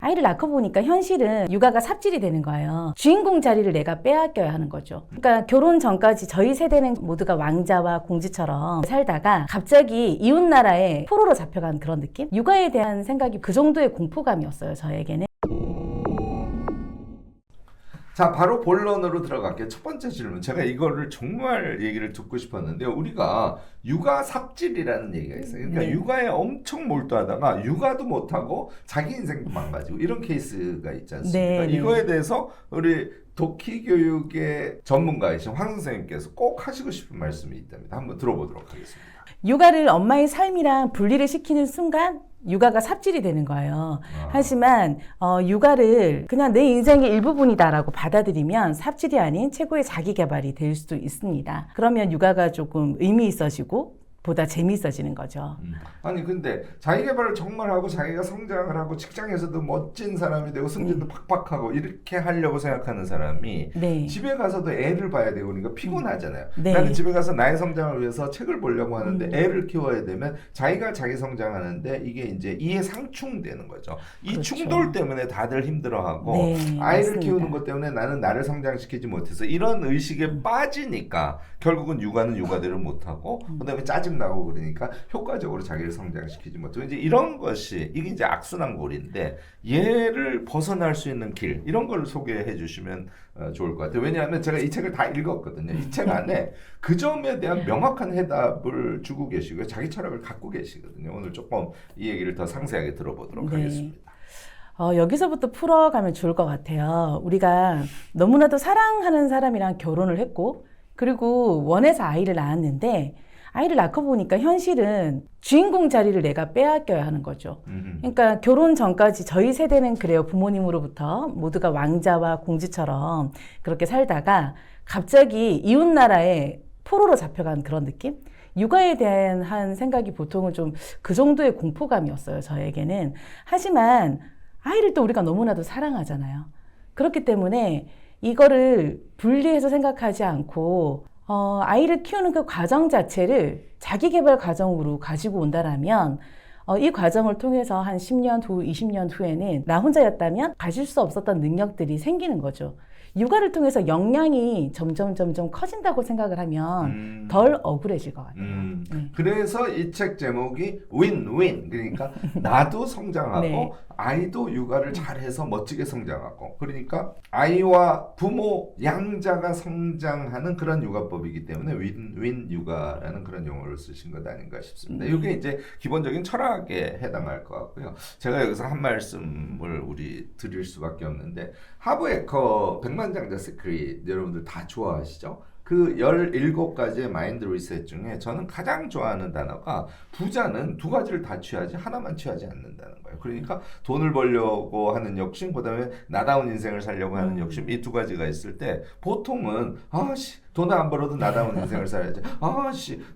아이를 낳고 보니까 현실은 육아가 삽질이 되는 거예요. 주인공 자리를 내가 빼앗겨야 하는 거죠. 그러니까 결혼 전까지 저희 세대는 모두가 왕자와 공주처럼 살다가 갑자기 이웃 나라에 포로로 잡혀간 그런 느낌? 육아에 대한 생각이 그 정도의 공포감이었어요, 저에게는. 자, 바로 본론으로 들어갈게요. 첫 번째 질문. 제가 이거를 정말 얘기를 듣고 싶었는데요. 우리가 육아 삽질이라는 얘기가 있어요. 그러니까 네. 육아에 엄청 몰두하다가 육아도 못하고 자기 인생도 망가지고 이런 케이스가 있지 않습니까? 네, 이거에 네. 대해서 우리 도키 교육의 전문가이신 황 선생님께서 꼭 하시고 싶은 말씀이 있답니다. 한번 들어보도록 하겠습니다. 육아를 엄마의 삶이랑 분리를 시키는 순간 육아가 삽질이 되는 거예요. 하지만 육아를 그냥 내 인생의 일부분이다라고 받아들이면 삽질이 아닌 최고의 자기 개발이 될 수도 있습니다. 그러면 육아가 조금 의미 있어지고 보다 재미있어지는 거죠. 아니 근데 자기 개발을 정말 하고 자기가 성장을 하고 직장에서도 멋진 사람이 되고 승진도 팍팍하고 이렇게 하려고 생각하는 사람이 네. 집에 가서도 애를 봐야 되고 그러니까 피곤하잖아요. 네. 나는 집에 가서 나의 성장을 위해서 책을 보려고 하는데 애를 키워야 되면 자기가 자기 성장하는데 이게 이제 이해 상충되는 거죠. 이 그렇죠. 충돌 때문에 다들 힘들어하고 네, 아이를 맞습니다. 키우는 것 때문에 나는 나를 성장시키지 못해서 이런 의식에 빠지니까 결국은 육아는 육아대로 못하고 그다음에 짜증나고 그러니까 효과적으로 자기를 성장시키지 못하고 이제 이런 것이 이게 이제 악순환골인데 얘를 벗어날 수 있는 길 이런 걸 소개해 주시면 좋을 것 같아요. 왜냐하면 제가 이 책을 다 읽었거든요. 이 책 안에 그 점에 대한 명확한 해답을 주고 계시고요. 자기 철학을 갖고 계시거든요. 오늘 조금 이 얘기를 더 상세하게 들어보도록 네. 하겠습니다. 여기서부터 풀어가면 좋을 것 같아요. 우리가 너무나도 사랑하는 사람이랑 결혼을 했고 그리고 원해서 아이를 낳았는데 아이를 낳고 보니까 현실은 주인공 자리를 내가 빼앗겨야 하는 거죠. 그러니까 결혼 전까지 저희 세대는 그래요. 부모님으로부터 모두가 왕자와 공주처럼 그렇게 살다가 갑자기 이웃 나라에 포로로 잡혀간 그런 느낌? 육아에 대한 생각이 보통은 좀 그 정도의 공포감이었어요, 저에게는. 하지만 아이를 또 우리가 너무나도 사랑하잖아요. 그렇기 때문에 이거를 분리해서 생각하지 않고 아이를 키우는 그 과정 자체를 자기 개발 과정으로 가지고 온다라면 이 과정을 통해서 한 10년 후, 20년 후에는 나 혼자였다면 가질 수 없었던 능력들이 생기는 거죠. 육아를 통해서 역량이 점점 커진다고 생각을 하면 덜 억울해질 것 같아요. 그래서 이 책 제목이 윈윈 그러니까 나도 성장하고 네. 아이도 육아를 잘해서 멋지게 성장하고 그러니까 아이와 부모 양자가 성장하는 그런 육아법이기 때문에 윈윈 육아라는 그런 용어를 쓰신 것 아닌가 싶습니다. 이게 이제 기본적인 철학에 해당할 것 같고요. 제가 여기서 한 말씀을 우리 드릴 수밖에 없는데 하브 에커 백만장자 시크릿 여러분들 다 좋아하시죠? 그 17가지의 마인드 리셋 중에 저는 가장 좋아하는 단어가 부자는 두 가지를 다 취하지 하나만 취하지 않는다는 거예요. 그러니까 돈을 벌려고 하는 욕심, 그다음에 나다운 인생을 살려고 하는 욕심 이 두 가지가 있을 때 보통은 돈을 안 벌어도 나다운 인생을 살아야지.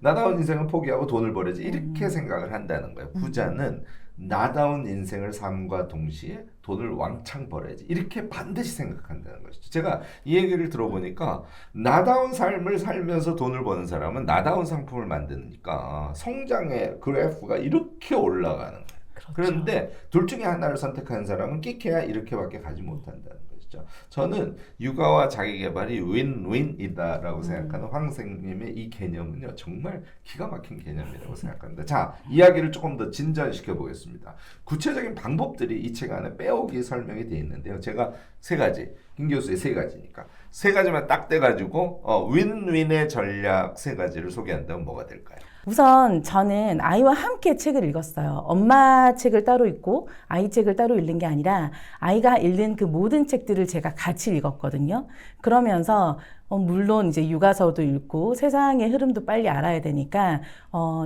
나다운 인생은 포기하고 돈을 벌어야지. 이렇게 생각을 한다는 거예요. 부자는 나다운 인생을 삶과 동시에 돈을 왕창 벌어야지 이렇게 반드시 생각한다는 것이죠. 제가 이 얘기를 들어보니까 나다운 삶을 살면서 돈을 버는 사람은 나다운 상품을 만드니까 성장의 그래프가 이렇게 올라가는 거예요. 그렇죠. 그런데 둘 중에 하나를 선택하는 사람은 끼케야 이렇게밖에 가지 못한다는 것이죠. 저는 육아와 자기개발이 윈윈이다라고 생각하는 황 선생님의 이 개념은요 정말 기가 막힌 개념이라고 생각합니다. 자, 이야기를 조금 더 진전시켜 보겠습니다. 구체적인 방법들이 이 책 안에 빼오기 설명이 되어 있는데요. 제가 세 가지, 김 교수의 세 가지니까 세 가지만 딱 떼가지고 윈윈의 전략 세 가지를 소개한다면 뭐가 될까요? 우선 저는 아이와 함께 책을 읽었어요. 엄마 책을 따로 읽고 아이 책을 따로 읽는 게 아니라 아이가 읽는 그 모든 책들을 제가 같이 읽었거든요. 그러면서 물론 이제 육아서도 읽고 세상의 흐름도 빨리 알아야 되니까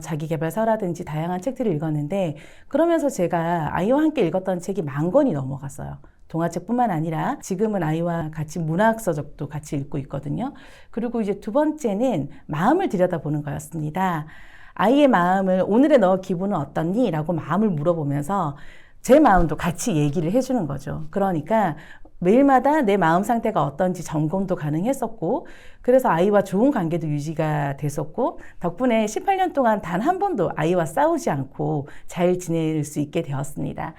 자기계발서라든지 다양한 책들을 읽었는데 그러면서 제가 아이와 함께 읽었던 책이 10,000권이 넘어갔어요. 동화책뿐만 아니라 지금은 아이와 같이 문학서적도 같이 읽고 있거든요. 그리고 이제 두 번째는 마음을 들여다보는 거였습니다. 아이의 마음을 오늘의 너 기분은 어떻니? 라고 마음을 물어보면서 제 마음도 같이 얘기를 해주는 거죠. 그러니까 매일마다 내 마음 상태가 어떤지 점검도 가능했었고 그래서 아이와 좋은 관계도 유지가 됐었고 덕분에 18년 동안 단 한 번도 아이와 싸우지 않고 잘 지낼 수 있게 되었습니다.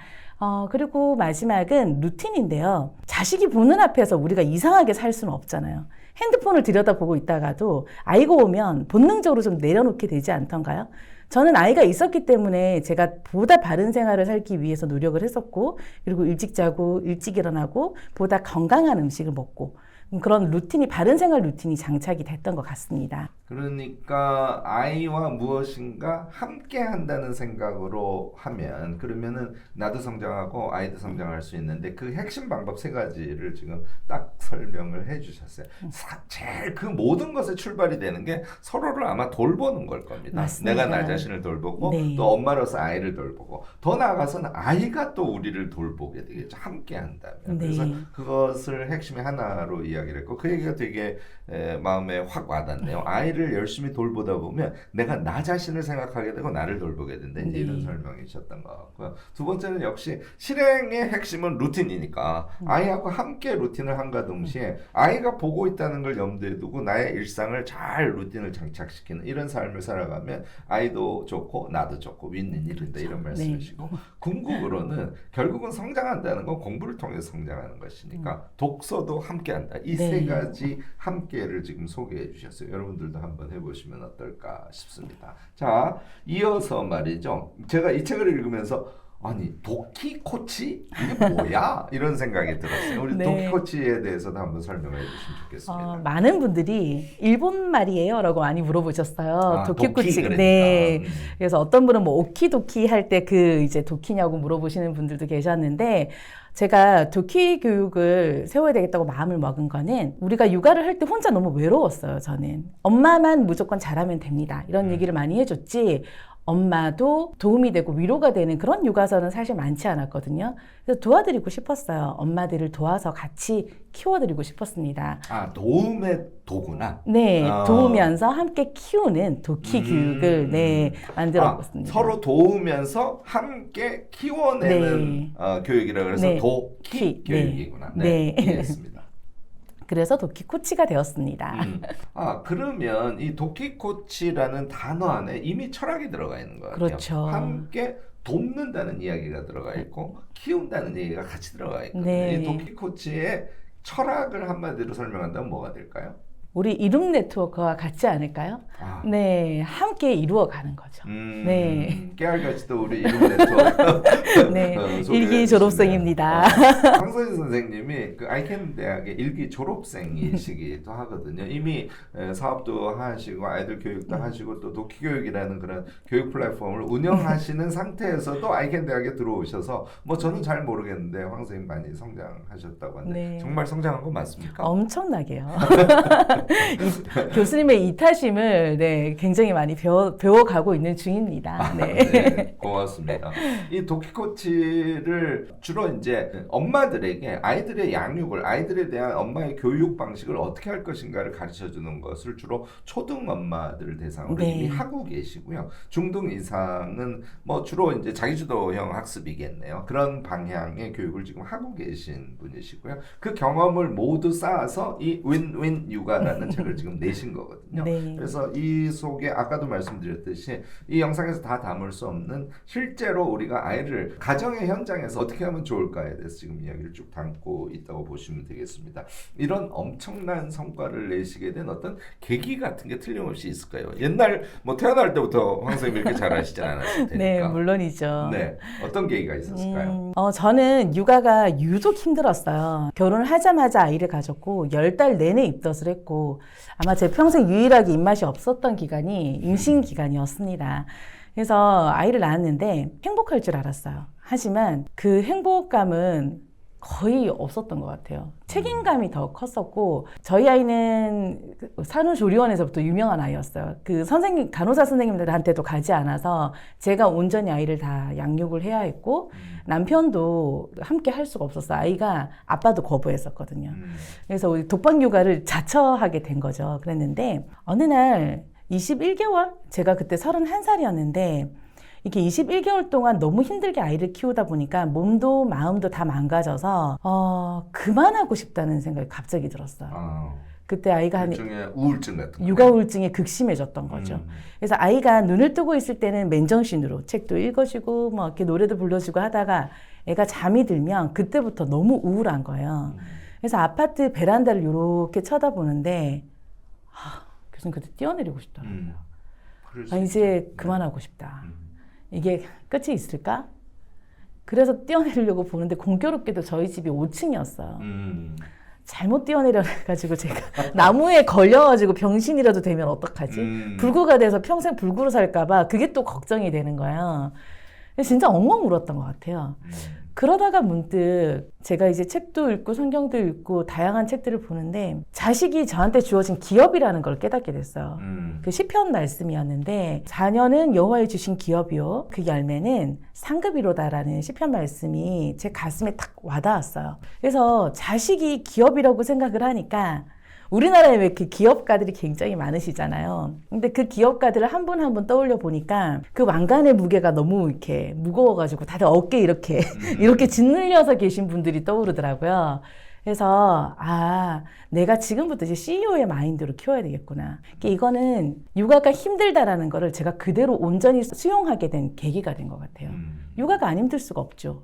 그리고 마지막은 루틴인데요. 자식이 보는 앞에서 우리가 이상하게 살 수는 없잖아요. 핸드폰을 들여다보고 있다가도 아이가 오면 본능적으로 좀 내려놓게 되지 않던가요? 저는 아이가 있었기 때문에 제가 보다 바른 생활을 살기 위해서 노력을 했었고, 그리고 일찍 자고 일찍 일어나고 보다 건강한 음식을 먹고, 그런 루틴이, 바른 생활 루틴이 장착이 됐던 것 같습니다. 그러니까 아이와 무엇인가 함께 한다는 생각으로 하면, 그러면은 나도 성장하고 아이도 성장할 수 있는데, 그 핵심 방법 세 가지를 지금 딱 설명을 해 주셨어요. 제일 그 모든 것의 출발이 되는 게 서로를 아마 돌보는 걸 겁니다. 맞습니다. 내가 나 자신을 돌보고, 네. 또 엄마로서 아이를 돌보고, 더 나아가서는 아이가 또 우리를 돌보게 되겠죠. 함께 한다면. 네. 그래서 그것을 핵심의 하나로 이야기를 했고, 그 얘기가 되게 마음에 확 와닿네요. 아이를 열심히 돌보다 보면 내가 나 자신을 생각하게 되고 나를 돌보게 된다. 이제 네. 이런 설명이셨던 것 같고요. 두 번째는 역시 실행의 핵심은 루틴이니까 아이하고 함께 루틴을 함과 동시에 아이가 보고 있다는 걸 염두에 두고 나의 일상을 잘 루틴을 장착시키는 이런 삶을 살아가면 아이도 좋고 나도 좋고 윈윈이 된다. 이런 말씀이시고, 궁극으로는 결국은 성장한다는 건 공부를 통해서 성장하는 것이니까 독서도 함께한다. 이 세 네. 가지 함께를 지금 소개해 주셨어요. 여러분들도 한번 해보시면 어떨까 싶습니다. 자, 이어서 말이죠. 제가 이 책을 읽으면서 아니 도키 코치 이게 뭐야? 이런 생각이 들었어요. 우리 네. 도키 코치에 대해서도 한번 설명해 주시면 좋겠습니다. 많은 분들이 일본 말이에요? 라고 많이 물어보셨어요. 도키 코치. 그러니까. 네. 그래서 어떤 분은 뭐 오키도키 할 때 그 이제 도키냐고 물어보시는 분들도 계셨는데, 제가 도키 교육을 세워야 되겠다고 마음을 먹은 거는, 우리가 육아를 할 때 혼자 너무 외로웠어요, 저는. 엄마만 무조건 잘하면 됩니다. 이런 얘기를 많이 해줬지, 엄마도 도움이 되고 위로가 되는 그런 육아서는 사실 많지 않았거든요. 그래서 도와드리고 싶었어요. 엄마들을 도와서 같이 키워드리고 싶었습니다. 도움의 도구나. 네, 도우면서 함께 키우는 도키 교육을 만들었습니다. 서로 도우면서 함께 키워내는 교육이라 그래서 네. 도키 교육이구나. 네. 이해했습니다. 그래서 도키 코치가 되었습니다. 그러면 이 도키 코치라는 단어 안에 이미 철학이 들어가 있는 것 같아요. 그렇죠. 함께 돕는다는 이야기가 들어가 있고 키운다는 얘기가 같이 들어가 있거든요. 네. 이 도키 코치의 철학을 한마디로 설명한다면 뭐가 될까요? 우리 이룸 네트워크와 같지 않을까요? 네, 함께 이루어가는 거죠. 네. 깨알같이 또 우리 이룸 네트워크 네, 일기 졸업생입니다. 황선희 선생님이 그 아이캠 대학의 일기 졸업생이시기도 하거든요. 이미 사업도 하시고 아이들 교육도 하시고 또 도키 교육이라는 그런 교육 플랫폼을 운영하시는 상태에서도 아이캠 대학에 들어오셔서 뭐 저는 잘 모르겠는데 황 선생님 많이 성장하셨다고 하는데 네. 정말 성장한 거 맞습니까? 엄청나게요. 교수님의 이타심을 굉장히 많이 배워가고 있는 중입니다. 네. 네, 고맙습니다. 이 도키 코치를 주로 이제 엄마들에게 아이들의 양육을, 아이들에 대한 엄마의 교육 방식을 어떻게 할 것인가를 가르쳐 주는 것을 주로 초등 엄마들을 대상으로 이미 하고 계시고요. 중등 이상은 뭐 주로 이제 자기주도형 학습이겠네요. 그런 방향의 교육을 지금 하고 계신 분이시고요. 그 경험을 모두 쌓아서 이 윈윈 육아라는 책을 지금 내신 거거든요. 네. 그래서 이 속에 아까도 말씀드렸듯이 이 영상에서 다 담을 수 없는 실제로 우리가 아이를 가정의 현장에서 어떻게 하면 좋을까에 대해서 지금 이야기를 쭉 담고 있다고 보시면 되겠습니다. 이런 엄청난 성과를 내시게 된 어떤 계기 같은 게 틀림없이 있을까요? 옛날 뭐 태어날 때부터 황 선생님 이렇게 잘하시지 않았을 테니까. 네, 물론이죠. 네, 어떤 계기가 있었을까요? 저는 육아가 유독 힘들었어요. 결혼을 하자마자 아이를 가졌고 10달 내내 입덧을 했고, 아마 제 평생 유일하게 입맛이 없었던 기간이 임신 기간이었습니다. 그래서 아이를 낳았는데 행복할 줄 알았어요. 하지만 그 행복감은 거의 없었던 것 같아요. 책임감이 더 컸었고, 저희 아이는 산후조리원에서부터 유명한 아이였어요. 그 선생님, 간호사 선생님들한테도 가지 않아서 제가 온전히 아이를 다 양육을 해야 했고, 남편도 함께 할 수가 없었어요. 아이가 아빠도 거부했었거든요. 그래서 우리 독방 육아를 자처하게 된 거죠. 그랬는데 어느 날 21개월? 제가 그때 31살이었는데 이렇게 21개월 동안 너무 힘들게 아이를 키우다 보니까 몸도 마음도 다 망가져서 그만하고 싶다는 생각이 갑자기 들었어요. 그때 아이가 일종의 우울증 같은 육아 우울증이 극심해졌던 거죠. 그래서 아이가 눈을 뜨고 있을 때는 맨정신으로 책도 읽어주고 뭐 이렇게 노래도 불러주고 하다가 애가 잠이 들면 그때부터 너무 우울한 거예요. 그래서 아파트 베란다를 이렇게 쳐다보는데 교수님 그때 뛰어내리고 싶더라고요. 그럴 수 이제 있죠. 그만하고 싶다. 이게 끝이 있을까? 그래서 뛰어내리려고 보는데 공교롭게도 저희 집이 5층이었어요. 잘못 뛰어내려가지고 제가 나무에 걸려가지고 병신이라도 되면 어떡하지? 불구가 돼서 평생 불구로 살까봐 그게 또 걱정이 되는 거예요. 진짜 엉엉 울었던 것 같아요. 그러다가 문득 제가 이제 책도 읽고 성경도 읽고 다양한 책들을 보는데 자식이 저한테 주어진 기업이라는 걸 깨닫게 됐어요. 그 시편 말씀이었는데 자녀는 여호와의 주신 기업이요 그 열매는 상급이로다라는 시편 말씀이 제 가슴에 탁 와닿았어요. 그래서 자식이 기업이라고 생각을 하니까 우리나라에 왜 이렇게 기업가들이 굉장히 많으시잖아요. 근데 그 기업가들을 한 분 한 분 떠올려 보니까 그 왕관의 무게가 너무 이렇게 무거워가지고 다들 어깨에 이렇게 짓눌려서 계신 분들이 떠오르더라고요. 그래서 내가 지금부터 이제 CEO의 마인드로 키워야 되겠구나. 이거는 육아가 힘들다라는 거를 제가 그대로 온전히 수용하게 된 계기가 된 것 같아요. 육아가 안 힘들 수가 없죠.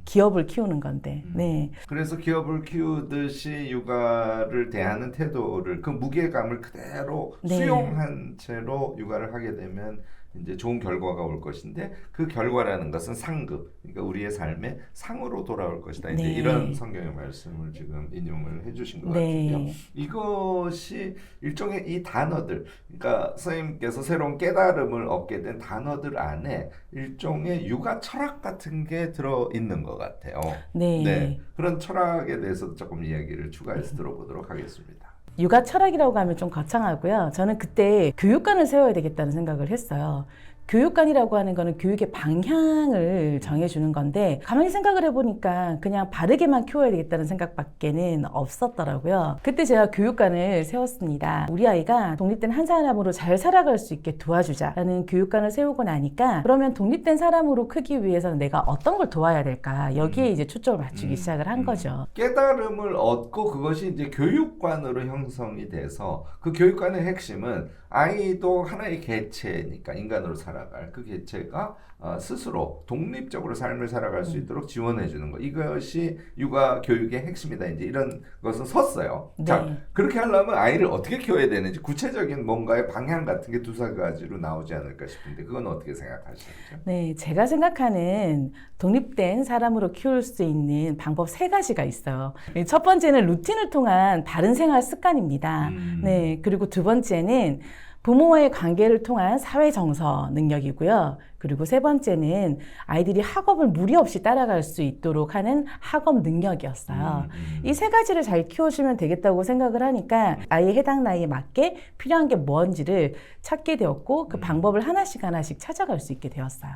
기업을 키우는 건데. 네. 그래서 기업을 키우듯이 육아를 대하는 태도를 그 무게감을 그대로 네. 수용한 채로 육아를 하게 되면 이제 좋은 결과가 올 것인데 그 결과라는 것은 상급, 그러니까 우리의 삶의 상으로 돌아올 것이다. 이제 네. 이런 성경의 말씀을 지금 인용을 해주신 것 네. 같은데요. 이것이 일종의 이 단어들, 그러니까 선생님께서 새로운 깨달음을 얻게 된 단어들 안에 일종의 육아 철학 같은 게 들어 있는 것 같아요. 네. 네, 그런 철학에 대해서도 조금 이야기를 추가해서 들어보도록 하겠습니다. 육아 철학이라고 하면 좀 거창하고요. 저는 그때 교육관을 세워야 되겠다는 생각을 했어요. 교육관이라고 하는 거는 교육의 방향을 정해주는 건데 가만히 생각을 해보니까 그냥 바르게만 키워야 되겠다는 생각밖에는 없었더라고요. 그때 제가 교육관을 세웠습니다. 우리 아이가 독립된 한 사람으로 잘 살아갈 수 있게 도와주자라는 교육관을 세우고 나니까 그러면 독립된 사람으로 크기 위해서는 내가 어떤 걸 도와야 될까 여기에 이제 초점을 맞추기 시작을 한 거죠. 깨달음을 얻고 그것이 이제 교육관으로 형성이 돼서 그 교육관의 핵심은 아이도 하나의 개체니까 인간으로 살아갈 그 개체가 스스로 독립적으로 삶을 살아갈 수 있도록 지원해 주는 것, 이것이 육아 교육의 핵심이다. 이제 이런 것은 섰어요. 네. 자, 그렇게 하려면 아이를 어떻게 키워야 되는지 구체적인 뭔가의 방향 같은 게 두세 가지로 나오지 않을까 싶은데 그건 어떻게 생각하시죠? 네, 제가 생각하는 독립된 사람으로 키울 수 있는 방법 3가지가 있어요. 첫 번째는 루틴을 통한 바른 생활 습관입니다. 네, 그리고 두 번째는 부모와의 관계를 통한 사회 정서 능력이고요. 그리고 세 번째는 아이들이 학업을 무리 없이 따라갈 수 있도록 하는 학업 능력이었어요. 이 3가지를 잘 키워주면 되겠다고 생각을 하니까 아이의 해당 나이에 맞게 필요한 게 뭔지를 찾게 되었고 그 방법을 하나씩 찾아갈 수 있게 되었어요.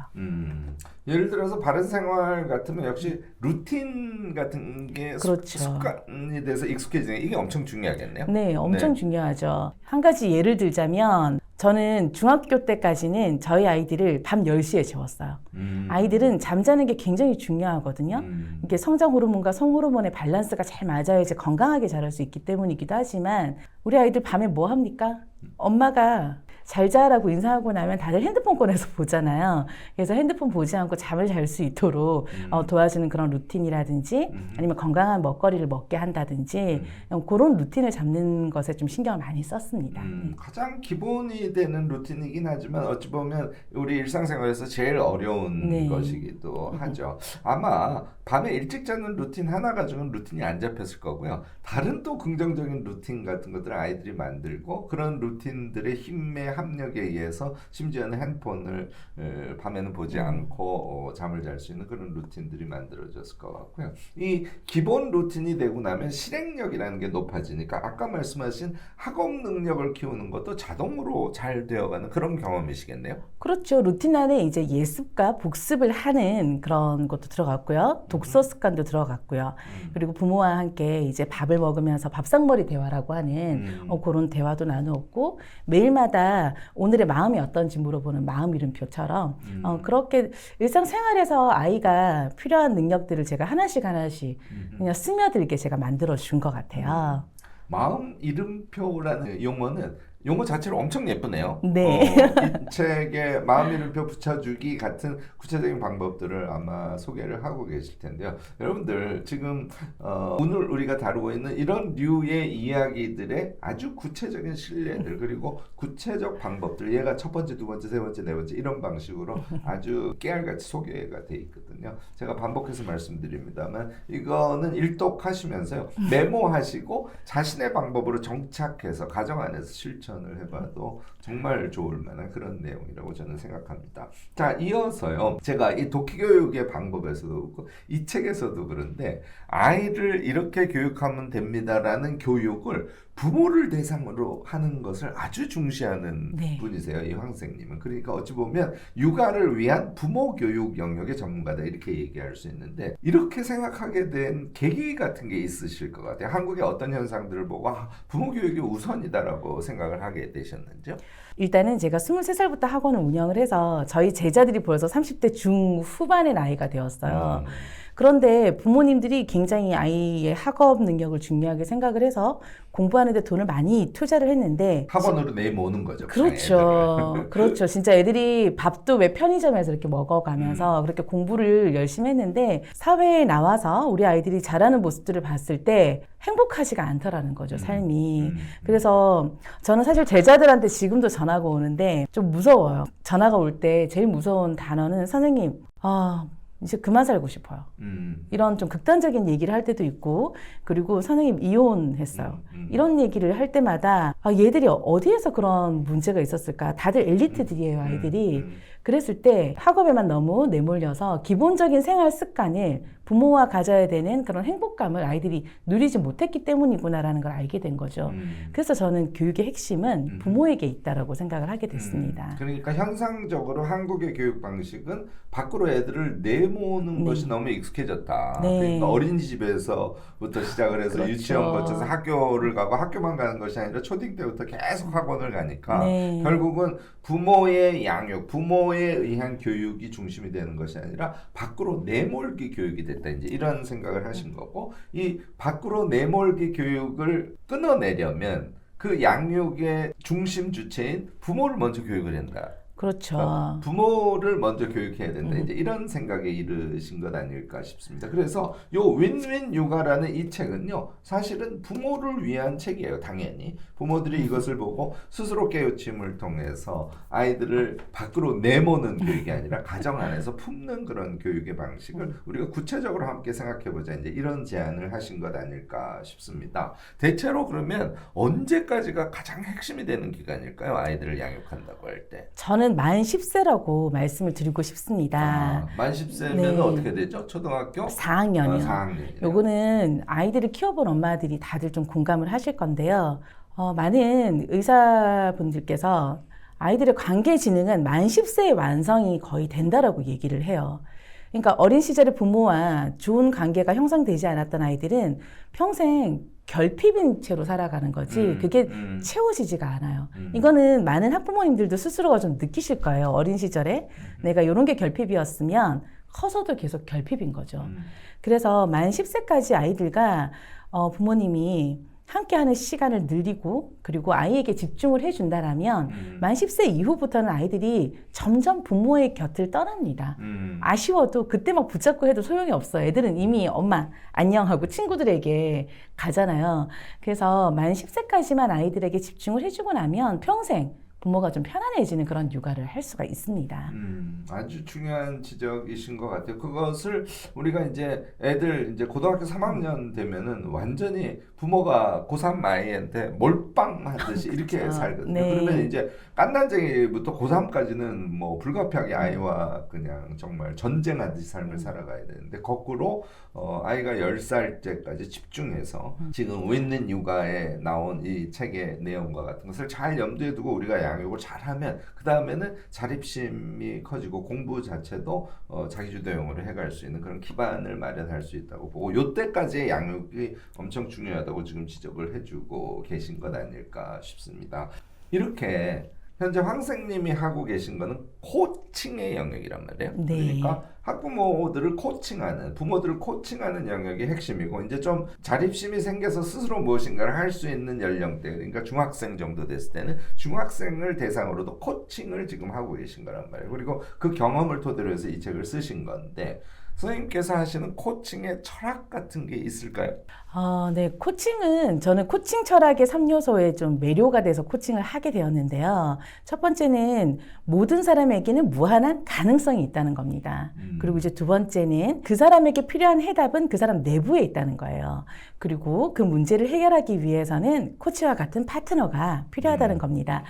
예를 들어서 바른 생활 같으면 역시 루틴 같은 게 그렇죠. 습관이 돼서 익숙해지는 게 이게 엄청 중요하겠네요. 네, 엄청 중요하죠. 한 가지 예를 들자면 저는 중학교 때까지는 저희 아이들을 밤 10시에 재웠어요. 아이들은 잠자는 게 굉장히 중요하거든요. 이게 성장 호르몬과 성 호르몬의 밸런스가 잘 맞아야지 건강하게 자랄 수 있기 때문이기도 하지만 우리 아이들 밤에 뭐 합니까? 엄마가 잘 자라고 인사하고 나면 다들 핸드폰 꺼내서 보잖아요. 그래서 핸드폰 보지 않고 잠을 잘 수 있도록 도와주는 그런 루틴이라든지 아니면 건강한 먹거리를 먹게 한다든지 그런 루틴을 잡는 것에 좀 신경을 많이 썼습니다. 가장 기본이 되는 루틴이긴 하지만 어찌 보면 우리 일상생활에서 제일 어려운 네. 것이기도 하죠. 아마 밤에 일찍 자는 루틴 하나 가지고는 루틴이 안 잡혔을 거고요. 다른 또 긍정적인 루틴 같은 것들을 아이들이 만들고 그런 루틴들의 힘의 합력에 의해서 심지어는 핸드폰을 밤에는 보지 않고 잠을 잘 수 있는 그런 루틴들이 만들어졌을 것 같고요. 이 기본 루틴이 되고 나면 실행력이라는 게 높아지니까 아까 말씀하신 학업 능력을 키우는 것도 자동으로 잘 되어가는 그런 경험이시겠네요. 그렇죠. 루틴 안에 이제 예습과 복습을 하는 그런 것도 들어갔고요. 독서 습관도 들어갔고요. 그리고 부모와 함께 이제 밥을 먹으면서 밥상머리 대화라고 하는 그런 대화도 나누었고 매일마다 오늘의 마음이 어떤지 물어보는 마음 이름표처럼 그렇게 일상생활에서 아이가 필요한 능력들을 제가 하나씩 그냥 스며들게 제가 만들어 준 것 같아요. 마음 이름표라는 용어는 용어 자체로 엄청 예쁘네요. 네. 이 책에 마음 이름표 붙여주기 같은 구체적인 방법들을 아마 소개를 하고 계실 텐데요. 여러분들 지금 오늘 우리가 다루고 있는 이런 류의 이야기들의 아주 구체적인 신뢰들 그리고 구체적 방법들 얘가 첫 번째, 두 번째, 세 번째, 네 번째 이런 방식으로 아주 깨알같이 소개가 돼 있거든요. 제가 반복해서 말씀드립니다만 이거는 일독하시면서요. 메모하시고 자신의 방법으로 정착해서 가정 안에서 실천을 해봐도 정말 좋을 만한 그런 내용이라고 저는 생각합니다. 자, 이어서요. 제가 이 도끼교육의 방법에서도 그렇고 이 책에서도 그런데 아이를 이렇게 교육하면 됩니다라는 교육을 부모를 대상으로 하는 것을 아주 중시하는 네. 분이세요. 이 황생님은. 그러니까 어찌 보면 육아를 위한 부모 교육 영역의 전문가다 이렇게 얘기할 수 있는데 이렇게 생각하게 된 계기 같은 게 있으실 것 같아요. 한국의 어떤 현상들을 보고 부모 교육이 우선이다라고 생각을 하게 되셨는지요? 일단은 제가 23살부터 학원을 운영을 해서 저희 제자들이 벌써 30대 중후반의 나이가 되었어요. 그런데 부모님들이 굉장히 아이의 학업 능력을 중요하게 생각을 해서 공부하는 데 돈을 많이 투자를 했는데 학원으로 내모는 거죠. 그렇죠. 그렇죠. 진짜 애들이 밥도 왜 편의점에서 이렇게 먹어가면서 그렇게 공부를 열심히 했는데 사회에 나와서 우리 아이들이 자라는 모습들을 봤을 때 행복하지가 않더라는 거죠, 삶이. 그래서 저는 사실 제자들한테 지금도 전화가 오는데 좀 무서워요. 전화가 올 때 제일 무서운 단어는 선생님, 이제 그만 살고 싶어요. 이런 좀 극단적인 얘기를 할 때도 있고, 그리고 선생님 이혼했어요. 이런 얘기를 할 때마다 얘들이 어디에서 그런 문제가 있었을까? 다들 엘리트들이에요, 아이들이. 그랬을 때 학업에만 너무 내몰려서 기본적인 생활 습관을 부모와 가져야 되는 그런 행복감을 아이들이 누리지 못했기 때문이구나라는 걸 알게 된 거죠. 그래서 저는 교육의 핵심은 부모에게 있다라고 생각을 하게 됐습니다. 그러니까 현상적으로 한국의 교육 방식은 밖으로 애들을 내모는 것이 너무 익숙해졌다. 네. 그러니까 어린이집에서부터 시작을 해서 그렇죠. 유치원 거쳐서 학교를 가고 학교만 가는 것이 아니라 초딩 때부터 계속 학원을 가니까 네. 결국은 부모의 양육, 부모에 의한 교육이 중심이 되는 것이 아니라 밖으로 내몰기 교육이 됐다. 이제 이런 생각을 하신 거고 이 밖으로 내몰기 교육을 끊어내려면 그 양육의 중심 주체인 부모를 먼저 교육을 한다. 그렇죠. 그러니까 부모를 먼저 교육해야 된다. 이제 이런 생각에 이르신 것 아닐까 싶습니다. 그래서 요 윈윈 육아라는 이 책은요, 사실은 부모를 위한 책이에요. 당연히 부모들이 이것을 보고 스스로 깨우침을 통해서 아이들을 밖으로 내모는 교육이 아니라 가정 안에서 품는 그런 교육의 방식을 우리가 구체적으로 함께 생각해보자. 이제 이런 제안을 하신 것 아닐까 싶습니다. 대체로 그러면 언제까지가 가장 핵심이 되는 기간일까요? 아이들을 양육한다고 할 때. 저는 만 10세라고 말씀을 드리고 싶습니다. 만 10세면 네. 어떻게 되죠? 초등학교? 4학년이요. 4학년이요. 요거는 아이들을 키워본 엄마들이 다들 좀 공감을 하실 건데요. 많은 의사분들께서 아이들의 관계 지능은 만 10세의 완성이 거의 된다라고 얘기를 해요. 그러니까 어린 시절에 부모와 좋은 관계가 형성되지 않았던 아이들은 평생 결핍인 채로 살아가는 거지 그게 채워지지가 않아요. 이거는 많은 학부모님들도 스스로가 좀 느끼실 거예요. 어린 시절에 내가 이런 게 결핍이었으면 커서도 계속 결핍인 거죠. 그래서 만 10세까지 아이들과 부모님이 함께하는 시간을 늘리고 그리고 아이에게 집중을 해준다라면 만 10세 이후부터는 아이들이 점점 부모의 곁을 떠납니다. 아쉬워도 그때 막 붙잡고 해도 소용이 없어요. 애들은 이미 엄마 안녕하고 친구들에게 가잖아요. 그래서 만 10세까지만 아이들에게 집중을 해주고 나면 평생 부모가 좀 편안해지는 그런 육아를 할 수가 있습니다. 아주 중요한 지적이신 것 같아요. 그것을 우리가 이제 애들 이제 고등학교 3학년 되면은 완전히 부모가 고3 아이한테 몰빵하듯이 이렇게 그렇죠. 살거든요. 네. 그러면 이제 깐난쟁이부터 고3까지는 뭐 불가피하게 아이와 그냥 정말 전쟁하듯이 삶을 살아가야 되는데 거꾸로 아이가 10살째까지 집중해서 지금 윈윈 육아에 나온 이 책의 내용과 같은 것을 잘 염두에 두고 우리가 양육을 잘하면 그 다음에는 자립심이 커지고 공부 자체도 자기주도형으로 해갈 수 있는 그런 기반을 마련할 수 있다고 보고 요때까지의 양육이 엄청 중요하다고 지금 지적을 해주고 계신 것 아닐까 싶습니다. 이렇게 현재 황생님이 하고 계신 거는 코칭의 영역이란 말이에요. 네. 그러니까 학부모들을 코칭하는, 부모들을 코칭하는 영역이 핵심이고, 이제 좀 자립심이 생겨서 스스로 무엇인가를 할 수 있는 연령대, 그러니까 중학생 정도 됐을 때는 중학생을 대상으로도 코칭을 지금 하고 계신 거란 말이에요. 그리고 그 경험을 토대로 해서 이 책을 쓰신 건데, 선생님께서 하시는 코칭의 철학 같은 게 있을까요? 네. 코칭은 저는 코칭 철학의 3요소에 좀 매료가 돼서 코칭을 하게 되었는데요. 첫 번째는 모든 사람에게는 무한한 가능성이 있다는 겁니다. 그리고 이제 두 번째는 그 사람에게 필요한 해답은 그 사람 내부에 있다는 거예요. 그리고 그 문제를 해결하기 위해서는 코치와 같은 파트너가 필요하다는 겁니다.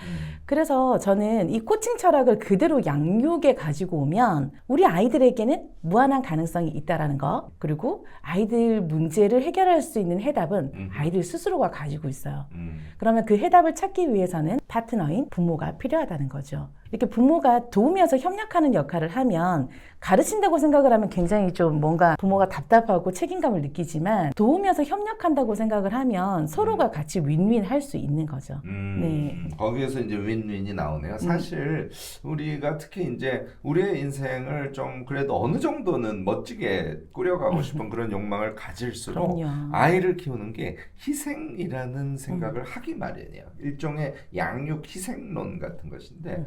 그래서 저는 이 코칭 철학을 그대로 양육에 가지고 오면 우리 아이들에게는 무한한 가능성이 있다라는 거, 그리고 아이들 문제를 해결할 수 있는 해답은 아이들 스스로가 가지고 있어요. 그러면 그 해답을 찾기 위해서는 파트너인 부모가 필요하다는 거죠. 이렇게 부모가 도우면서 협력하는 역할을 하면, 가르친다고 생각을 하면 굉장히 좀 뭔가 부모가 답답하고 책임감을 느끼지만, 도우면서 협력한다고 생각을 하면 서로가 같이 윈윈 할 수 있는 거죠. 네. 거기에서 이제 윈윈이 나오네요. 사실 우리가 특히 이제 우리의 인생을 좀 그래도 어느 정도는 멋지게 꾸려가고 싶은 그런 욕망을 가질수록 그럼요. 아이를 키우는 게 희생이라는 생각을 하기 마련이에요. 일종의 양육 희생론 같은 것인데,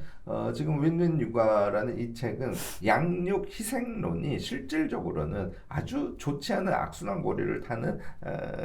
지금 윈윈 육아라는 이 책은 양육 희생론이 실질적으로는 아주 좋지 않은 악순환 고리를 타는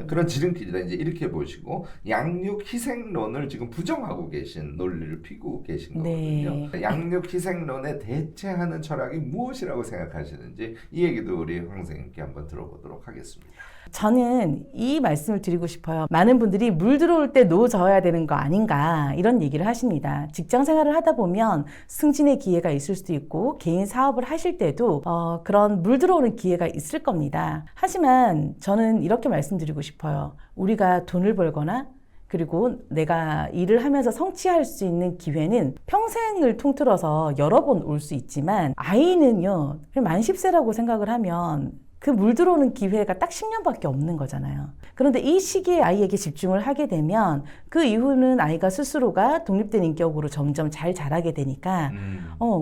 그런 지름길이다, 이제 이렇게 보시고, 양육 희생론을 지금 부정하고 계신 논리를 피고 계신 거거든요. 네. 양육 희생론에 대체하는 철학이 무엇이라고 생각하시는지 이 얘기도 우리 황 선생님께 한번 들어보도록 하겠습니다. 저는 이 말씀을 드리고 싶어요. 많은 분들이 물 들어올 때 노 저어야 되는 거 아닌가, 이런 얘기를 하십니다. 직장 생활을 하다 보면 승진의 기회가 있을 수도 있고, 개인 사업을 하실 때도 그런 물 들어오는 기회가 있을 겁니다. 하지만 저는 이렇게 말씀드리고 싶어요. 우리가 돈을 벌거나 그리고 내가 일을 하면서 성취할 수 있는 기회는 평생을 통틀어서 여러 번 올 수 있지만, 아이는요, 만 10세라고 생각을 하면 그 물 들어오는 기회가 딱 10년밖에 없는 거잖아요. 그런데 이 시기에 아이에게 집중을 하게 되면 그 이후는 아이가 스스로가 독립된 인격으로 점점 잘 자라게 되니까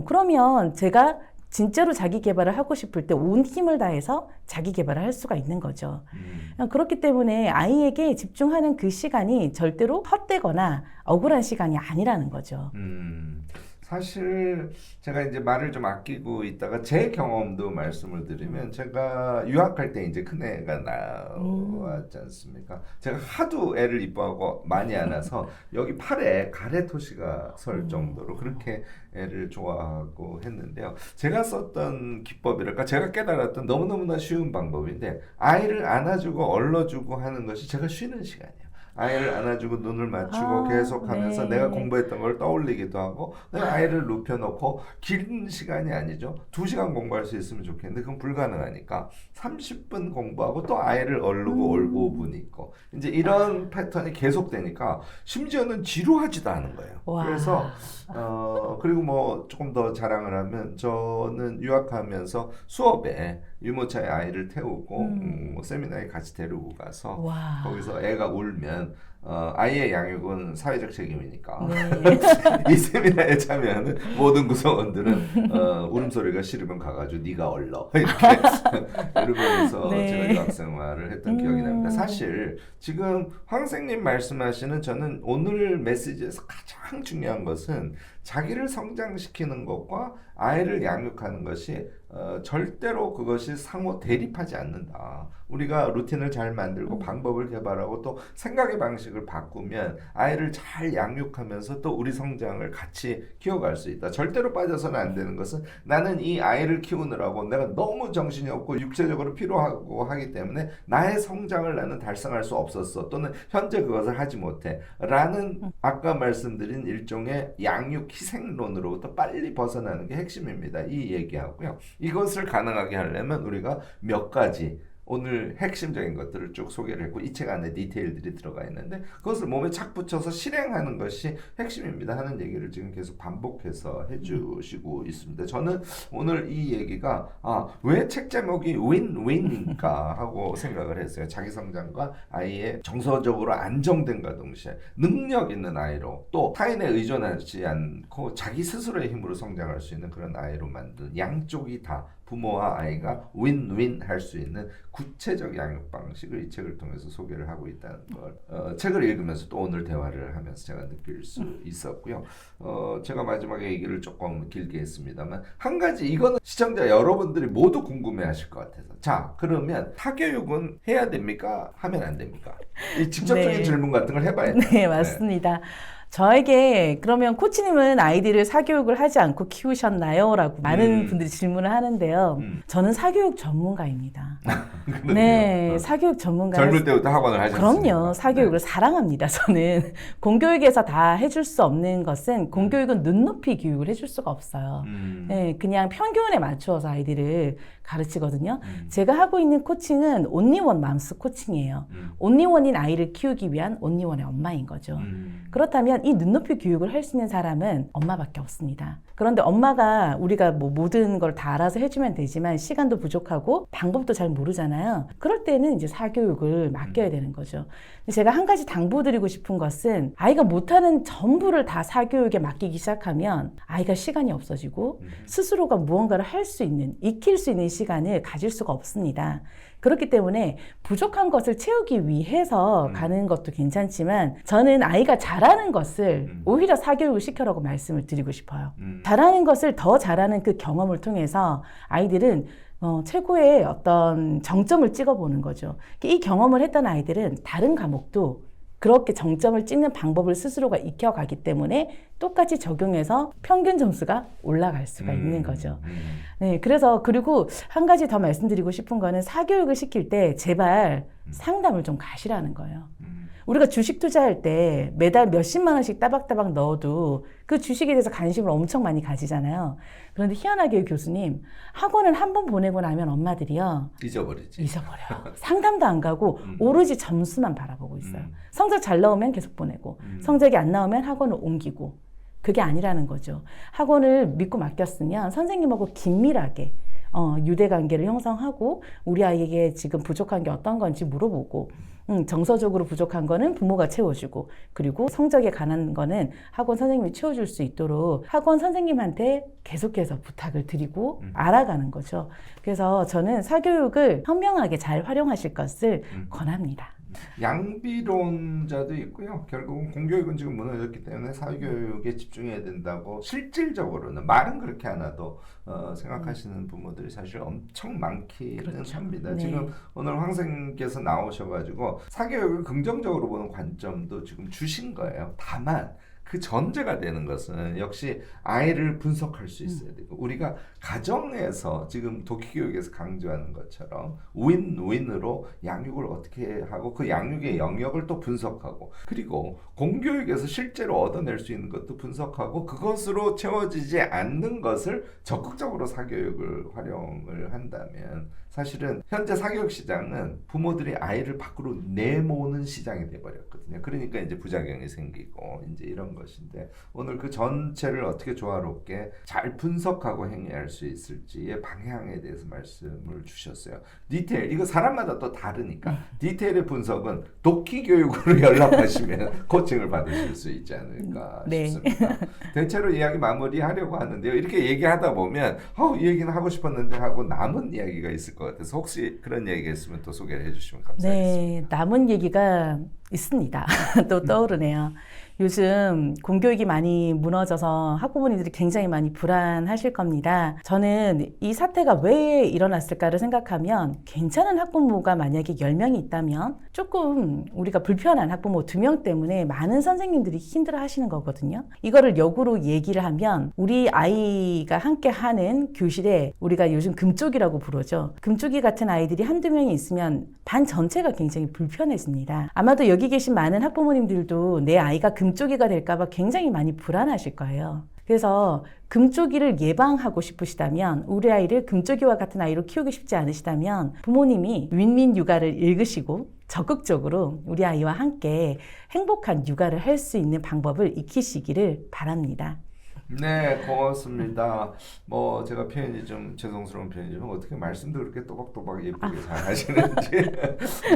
그러면 제가 진짜로 자기 개발을 하고 싶을 때 온 힘을 다해서 자기 개발을 할 수가 있는 거죠. 그렇기 때문에 아이에게 집중하는 그 시간이 절대로 헛되거나 억울한 시간이 아니라는 거죠. 사실 제가 이제 말을 좀 아끼고 있다가 제 경험도 말씀을 드리면, 제가 유학할 때 이제 큰애가 나왔지 않습니까? 제가 하도 애를 이뻐하고 많이 안아서 여기 팔에 가래토시가 설 정도로 그렇게 애를 좋아하고 했는데요. 제가 썼던 기법이랄까, 제가 깨달았던 너무너무나 쉬운 방법인데, 아이를 안아주고 얼러주고 하는 것이 제가 쉬는 시간이에요. 아이를 안아주고 눈을 맞추고 계속하면서 네. 내가 공부했던 걸 떠올리기도 하고, 내가 아이를 눕혀놓고, 긴 시간이 아니죠. 2시간 공부할 수 있으면 좋겠는데 그건 불가능하니까 30분 공부하고 또 아이를 얼르고 5분 있고, 이제 이런 패턴이 계속되니까 심지어는 지루하지도 않은 거예요. 와. 그래서 그리고 뭐 조금 더 자랑을 하면, 저는 유학하면서 수업에 유모차에 아이를 태우고 세미나에 같이 데리고 가서 와. 거기서 애가 울면 아이의 양육은 사회적 책임이니까 네. 이 세미나에 참여하는 모든 구성원들은 울음소리가 싫으면 가가지고 네가 얼러 이렇게 이러면서 네. 제가 유학생활을 했던 기억이 납니다. 사실 지금 황 선생님 말씀하시는, 저는 오늘 메시지에서 가장 중요한 것은 자기를 성장시키는 것과 아이를 양육하는 것이 절대로 그것이 상호 대립하지 않는다. 우리가 루틴을 잘 만들고 방법을 개발하고 또 생각의 방식을 바꾸면 아이를 잘 양육하면서 또 우리 성장을 같이 키워갈 수 있다. 절대로 빠져서는 안 되는 것은, 나는 이 아이를 키우느라고 내가 너무 정신이 없고 육체적으로 피로하고 하기 때문에 나의 성장을 나는 달성할 수 없었어, 또는 현재 그것을 하지 못해 라는, 아까 말씀드린 일종의 양육 희생론으로부터 빨리 벗어나는 게 핵심입니다. 이 얘기하고요. 이것을 가능하게 하려면 우리가 몇 가지 오늘 핵심적인 것들을 쭉 소개를 했고 이 책 안에 디테일들이 들어가 있는데 그것을 몸에 착 붙여서 실행하는 것이 핵심입니다 하는 얘기를 지금 계속 반복해서 해주시고 있습니다. 저는 오늘 이 얘기가 왜 책 제목이 윈윈인가 하고 생각을 했어요. 자기 성장과 아이의 정서적으로 안정됨과 동시에 능력 있는 아이로 또 타인에 의존하지 않고 자기 스스로의 힘으로 성장할 수 있는 그런 아이로 만든 양쪽이 다 부모와 아이가 윈윈 할 수 있는 구체적 양육 방식을 이 책을 통해서 소개를 하고 있다는 걸 책을 읽으면서 또 오늘 대화를 하면서 제가 느낄 수 있었고요. 제가 마지막에 얘기를 조금 길게 했습니다만 한 가지 이거는 시청자 여러분들이 모두 궁금해하실 것 같아서 자 그러면 사교육은 해야 됩니까? 하면 안 됩니까? 이 직접적인 네. 질문 같은 걸 해봐야 돼요. 네, 맞습니다. 저에게 그러면 코치님은 아이들을 사교육을 하지 않고 키우셨나요? 라고 많은 분들이 질문을 하는데요. 저는 사교육 전문가입니다. 네, 사교육 전문가. 젊을 때부터 학원을 하셨습니다. 그럼요. 사교육을 사랑합니다. 저는 공교육에서 다 해줄 수 없는 것은 공교육은 눈높이 교육을 해줄 수가 없어요. 네, 그냥 평균에 맞추어서 아이들을 가르치거든요. 제가 하고 있는 코칭은 온리원 맘스 코칭이에요. 온리원인 아이를 키우기 위한 온리원의 엄마인 거죠. 그렇다면 이 눈높이 교육을 할 수 있는 사람은 엄마밖에 없습니다. 그런데 엄마가 우리가 뭐 모든 걸 다 알아서 해주면 되지만 시간도 부족하고 방법도 잘 모르잖아요. 그럴 때는 이제 사교육을 맡겨야 되는 거죠. 제가 한 가지 당부드리고 싶은 것은 아이가 못하는 전부를 다 사교육에 맡기기 시작하면 아이가 시간이 없어지고 스스로가 무언가를 할 수 있는, 익힐 수 있는 시간을 가질 수가 없습니다. 그렇기 때문에 부족한 것을 채우기 위해서 가는 것도 괜찮지만 저는 아이가 잘하는 것을 오히려 사교육을 시켜라고 말씀을 드리고 싶어요. 잘하는 것을 더 잘하는 그 경험을 통해서 아이들은 최고의 어떤 정점을 찍어보는 거죠. 이 경험을 했던 아이들은 다른 과목도 그렇게 정점을 찍는 방법을 스스로가 익혀가기 때문에 똑같이 적용해서 평균 점수가 올라갈 수가 있는 거죠. 네, 그래서 그리고 한 가지 더 말씀드리고 싶은 거는 사교육을 시킬 때 제발 상담을 좀 가시라는 거예요. 우리가 주식 투자할 때 매달 몇십만 원씩 따박따박 넣어도 그 주식에 대해서 관심을 엄청 많이 가지잖아요. 그런데 희한하게 교수님, 학원을 한 번 보내고 나면 엄마들이요. 잊어버려요. 상담도 안 가고 오로지 점수만 바라보고 있어요. 성적 잘 나오면 계속 보내고 성적이 안 나오면 학원을 옮기고 그게 아니라는 거죠. 학원을 믿고 맡겼으면 선생님하고 긴밀하게 유대관계를 형성하고 우리 아이에게 지금 부족한 게 어떤 건지 물어보고 정서적으로 부족한 거는 부모가 채워주고 그리고 성적에 관한 거는 학원 선생님이 채워줄 수 있도록 학원 선생님한테 계속해서 부탁을 드리고 알아가는 거죠. 그래서 저는 사교육을 현명하게 잘 활용하실 것을 권합니다. 양비론자도 있고요. 결국은 공교육은 지금 무너졌기 때문에 사교육에 집중해야 된다고 실질적으로는 말은 그렇게 안 해도 생각하시는 부모들이 사실 엄청 많기는 합니다. 네. 지금 오늘 황 선생님께서 나오셔가지고 사교육을 긍정적으로 보는 관점도 지금 주신 거예요. 다만 그 전제가 되는 것은 역시 아이를 분석할 수 있어야 되고 우리가 가정에서 지금 도끼교육에서 강조하는 것처럼 윈윈으로 양육을 어떻게 하고 그 양육의 영역을 또 분석하고 그리고 공교육에서 실제로 얻어낼 수 있는 것도 분석하고 그것으로 채워지지 않는 것을 적극적으로 사교육을 활용을 한다면 사실은 현재 사교육 시장은 부모들이 아이를 밖으로 내모는 시장이 돼버렸거든요. 그러니까 이제 부작용이 생기고 이제 이런 것인데 오늘 그 전체를 어떻게 조화롭게 잘 분석하고 행위할 수 있을지의 방향에 대해서 말씀을 주셨어요. 디테일 이거 사람마다 또 다르니까 디테일의 분석은 도끼 교육으로 연락하시면 코칭을 받으실 수 있지 않을까 싶습니다. 대체로 이야기 마무리하려고 하는데요. 이렇게 얘기하다 보면 이 얘기는 하고 싶었는데 하고 남은 이야기가 있을 것 같아서 혹시 그런 얘기가 있으면 또 소개를 해주시면 감사하겠습니다. 네, 남은 얘기가 있습니다. 또 떠오르네요. 요즘 공교육이 많이 무너져서 학부모님들이 굉장히 많이 불안하실 겁니다. 저는 이 사태가 왜 일어났을까를 생각하면 괜찮은 학부모가 만약에 10명이 있다면 조금 우리가 불편한 학부모 2명 때문에 많은 선생님들이 힘들어 하시는 거거든요. 이거를 역으로 얘기를 하면 우리 아이가 함께 하는 교실에 우리가 요즘 금쪽이라고 부르죠. 금쪽이 같은 아이들이 한두 명이 있으면 반 전체가 굉장히 불편해집니다. 아마도 여기 계신 많은 학부모님들도 내 아이가 금쪽이가 될까 봐 굉장히 많이 불안하실 거예요. 그래서 금쪽이를 예방하고 싶으시다면, 우리 아이를 금쪽이와 같은 아이로 키우기 쉽지 않으시다면 부모님이 윈윈 육아를 읽으시고 적극적으로 우리 아이와 함께 행복한 육아를 할 수 있는 방법을 익히시기를 바랍니다. 네, 고맙습니다. 뭐 제가 표현이 좀 죄송스러운 표현이지만 어떻게 말씀도 그렇게 또박또박 예쁘게 잘 하시는지.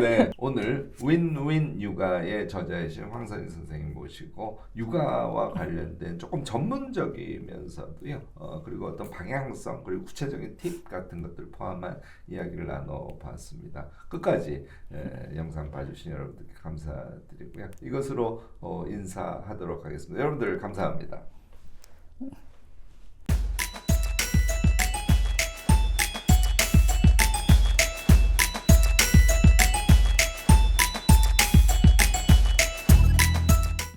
네, 오늘 윈윈 육아의 저자이신 황선희 선생님 모시고 육아와 관련된 조금 전문적이면서도요. 그리고 어떤 방향성 그리고 구체적인 팁 같은 것들 포함한 이야기를 나눠봤습니다. 끝까지 영상 봐주신 여러분들께 감사드리고요. 이것으로 인사하도록 하겠습니다. 여러분들 감사합니다.